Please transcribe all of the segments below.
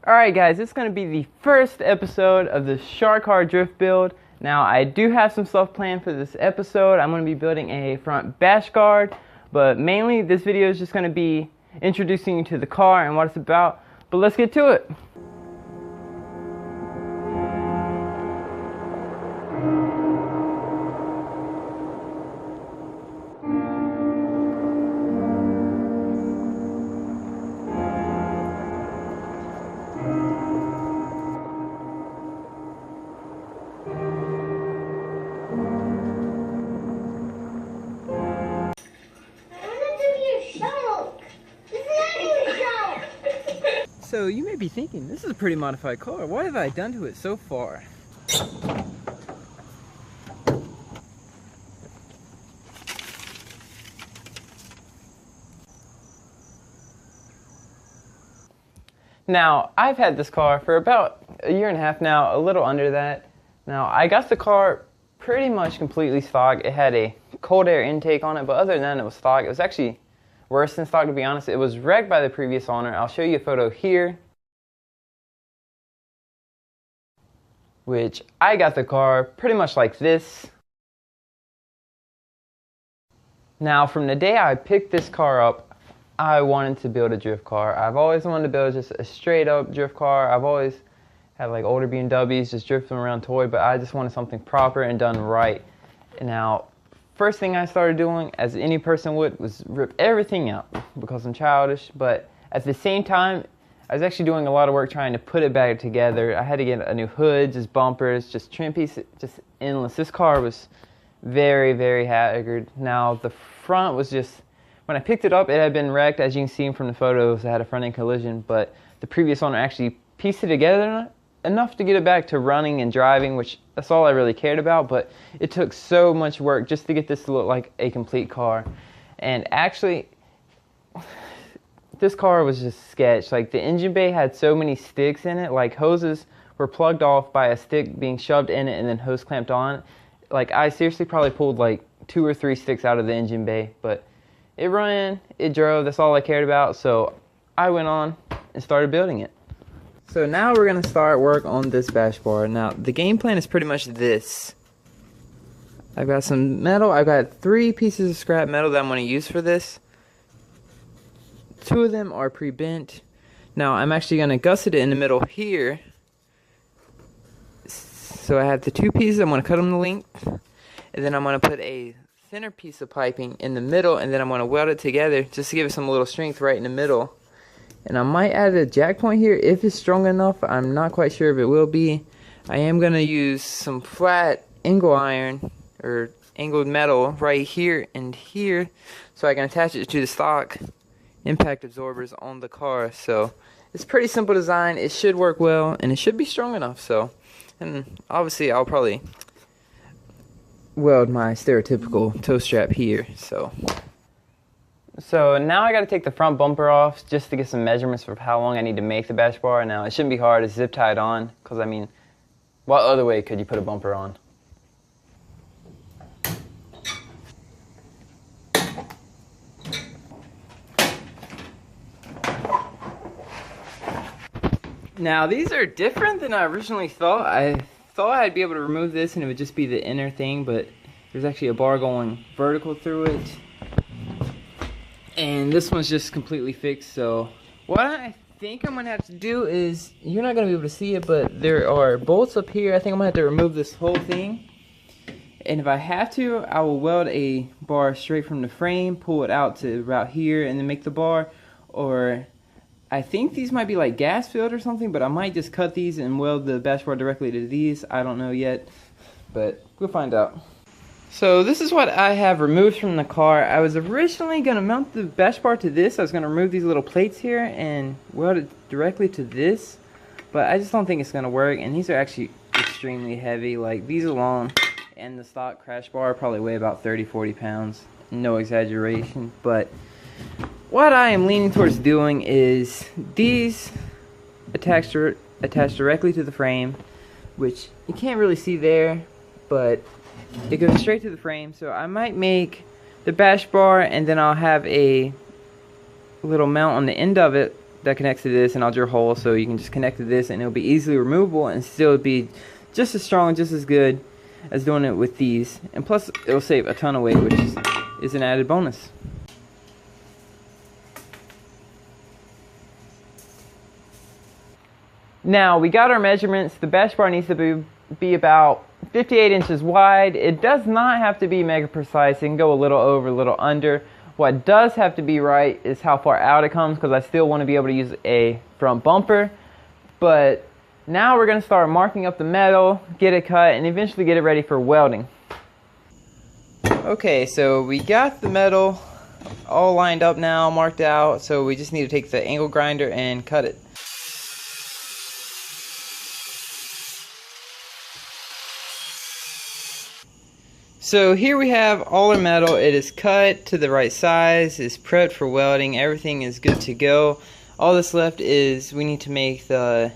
Alright guys, it's going to be the first episode of the Sharkcar drift build. Now I do have some stuff planned for this episode. I'm going to be building a front bash guard, but mainly this video is just going to be introducing you to the car and what it's about. But let's get to it. So you may be thinking, this is a pretty modified car. What have I done to it so far? Now, I've had this car for about a year and a half now, a little under that. Now, I got the car pretty much completely stock. It had a cold air intake on it, but other than that, it was stock. It was actually worse than stock, to be honest. It was wrecked by the previous owner. I'll show you a photo here, which I got the car pretty much like this. Now, from the day I picked this car up, I wanted to build a drift car. I've always wanted to build just a straight up drift car. I've always had like older BMWs just drifting around toy, but I just wanted something proper and done right. Now, first thing I started doing, as any person would, was rip everything out because I'm childish, but at the same time, I was actually doing a lot of work trying to put it back together. I had to get a new hood, just bumpers, just trim pieces, just endless. This car was very, very haggard. Now, the front was just, when I picked it up, it had been wrecked. As you can see from the photos, I had a front end collision, but the previous owner actually pieced it together enough to get it back to running and driving, which that's all I really cared about, but it took so much work just to get this to look like a complete car. And actually, this car was just sketch. Like, the engine bay had so many sticks in it, like hoses were plugged off by a stick being shoved in it and then hose clamped on. Like, I seriously probably pulled like 2 or 3 sticks out of the engine bay, but it ran, it drove, that's all I cared about, so I went on and started building it. So now we're going to start work on this bash bar. Now, the game plan is pretty much this. I've got some metal. I've got 3 pieces of scrap metal that I'm going to use for this. 2 of them are pre-bent. Now, I'm actually going to gusset it in the middle here. So I have the 2 pieces. I'm going to cut them to length. And then I'm going to put a thinner piece of piping in the middle. And then I'm going to weld it together just to give it some little strength right in the middle. And I might add a jack point here if it's strong enough. I'm not quite sure if it will be. I am going to use some flat angle iron or angled metal right here and here so I can attach it to the stock impact absorbers on the car. So it's pretty simple design. It should work well and it should be strong enough. So, and obviously I'll probably weld my stereotypical toe strap here. So now I got to take the front bumper off just to get some measurements for how long I need to make the bash bar. Now, it shouldn't be hard. It's zip tied on because, I mean, what other way could you put a bumper on? Now, these are different than I originally thought. I thought I'd be able to remove this and it would just be the inner thing, but there's actually a bar going vertical through it. And this one's just completely fixed. So what I think I'm going to have to do is, you're not going to be able to see it, but there are bolts up here. I think I'm going to have to remove this whole thing. And if I have to, I will weld a bar straight from the frame, pull it out to about here, and then make the bar. Or I think these might be like gas filled or something, but I might just cut these and weld the bash bar directly to these. I don't know yet, but we'll find out. So this is what I have removed from the car. I was originally going to mount the bash bar to this. I was going to remove these little plates here and weld it directly to this. But I just don't think it's going to work. And these are actually extremely heavy. Like, these alone and the stock crash bar probably weigh about 30-40 pounds. No exaggeration. But what I am leaning towards doing is these attached directly to the frame, which you can't really see there, but it goes straight to the frame. So I might make the bash bar and then I'll have a little mount on the end of it that connects to this, and I'll drill holes so you can just connect to this and it'll be easily removable and still be just as strong, just as good as doing it with these. And plus it'll save a ton of weight, which is an added bonus. Now we got our measurements. The bash bar needs to be about 58 inches wide. It does not have to be mega precise. It can go a little over, a little under. What does have to be right is how far out it comes, because I still want to be able to use a front bumper. But now we're going to start marking up the metal, get it cut, and eventually get it ready for welding. Okay, so we got the metal all lined up now, marked out, so we just need to take the angle grinder and cut it. So here we have all our metal. It is cut to the right size, it's prepped for welding, everything is good to go. All that's left is we need to make the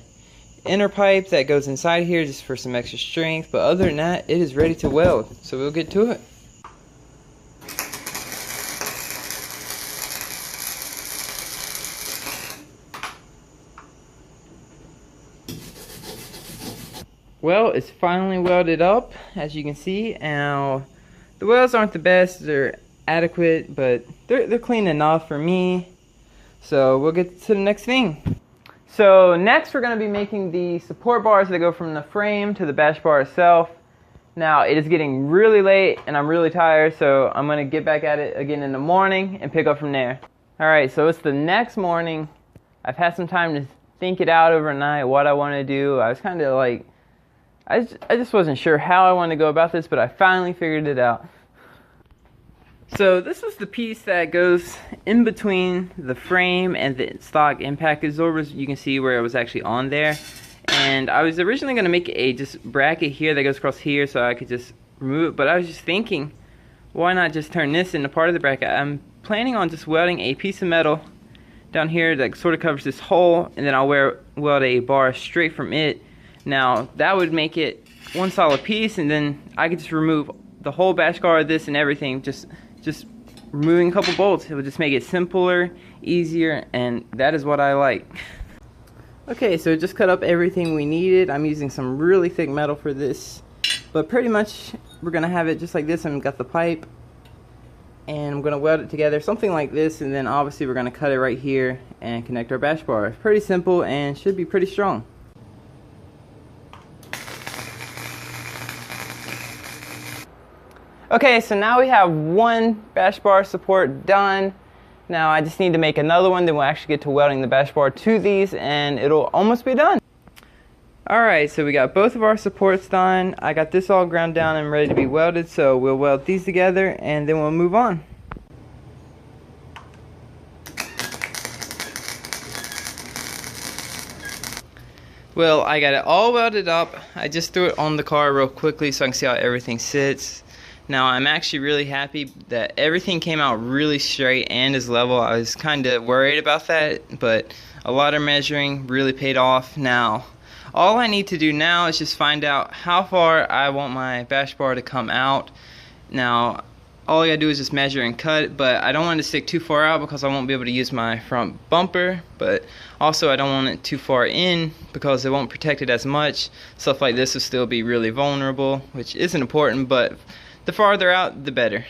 inner pipe that goes inside here just for some extra strength, but other than that, it is ready to weld, so we'll get to it. Well, it's finally welded up, as you can see. Now, the welds aren't the best, they're adequate, but they're clean enough for me. So we'll get to the next thing. So next we're going to be making the support bars that go from the frame to the bash bar itself. Now, it is getting really late and I'm really tired, so I'm going to get back at it again in the morning and pick up from there. Alright, so it's the next morning. I've had some time to think it out overnight, what I want to do. I was kind of like, I just wasn't sure how I wanted to go about this, but I finally figured it out. So this was the piece that goes in between the frame and the stock impact absorbers. You can see where it was actually on there. And I was originally going to make a just bracket here that goes across here so I could just remove it. But I was just thinking, why not just turn this into part of the bracket? I'm planning on just welding a piece of metal down here that sort of covers this hole. And then I'll weld a bar straight from it. Now that would make it one solid piece, and then I could just remove the whole bash guard, this and everything, just removing a couple bolts. It would just make it simpler, easier, and that is what I like. Okay, so just cut up everything we needed. I'm using some really thick metal for this, but pretty much we're gonna have it just like this. I've got the pipe and I'm gonna weld it together something like this, and then obviously we're gonna cut it right here and connect our bash bar. It's pretty simple and should be pretty strong. Okay, so now we have one bash bar support done. Now I just need to make another one, then we'll actually get to welding the bash bar to these and it'll almost be done. Alright, so we got both of our supports done. I got this all ground down and ready to be welded, so we'll weld these together and then we'll move on. Well, I got it all welded up. I just threw it on the car real quickly so I can see how everything sits. Now I'm actually really happy that everything came out really straight and is level. I was kind of worried about that, but a lot of measuring really paid off. Now all I need to do now is just find out how far I want my bash bar to come out. Now all I gotta do is just measure and cut, but I don't want it to stick too far out because I won't be able to use my front bumper, but also I don't want it too far in because it won't protect it as much. Stuff like this will still be really vulnerable, which isn't important, but the farther out, the better.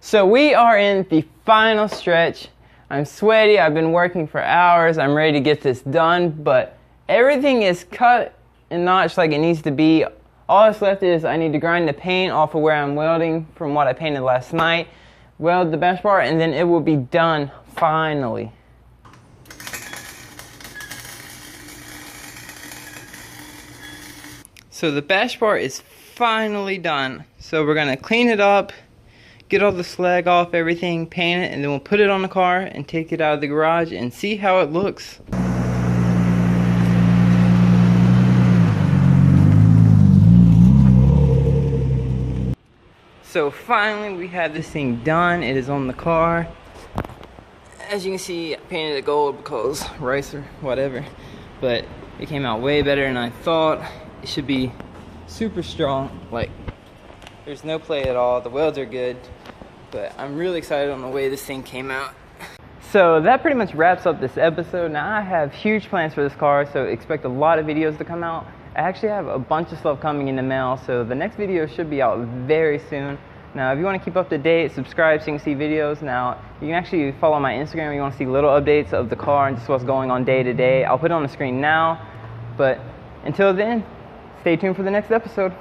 So we are in the final stretch. I'm sweaty, I've been working for hours, I'm ready to get this done, but everything is cut and notched like it needs to be. All that's left is I need to grind the paint off of where I'm welding from what I painted last night, weld the bash bar, and then it will be done finally. So the bash bar is finally done. So we're gonna clean it up, get all the slag off everything, paint it, and then we'll put it on the car and take it out of the garage and see how it looks. So finally we have this thing done. It is on the car. As you can see, I painted it gold because rice or whatever. But It came out way better than I thought. It should be super strong. Like, there's no play at all. The welds are good, but I'm really excited on the way this thing came out. So that pretty much wraps up this episode. Now I have huge plans for this car, so expect a lot of videos to come out. I actually have a bunch of stuff coming in the mail, so the next video should be out very soon. Now if you want to keep up to date, subscribe so you can see videos. Now you can actually follow my Instagram if you want to see little updates of the car and just what's going on day to day. I'll put it on the screen now, but until then, stay tuned for the next episode.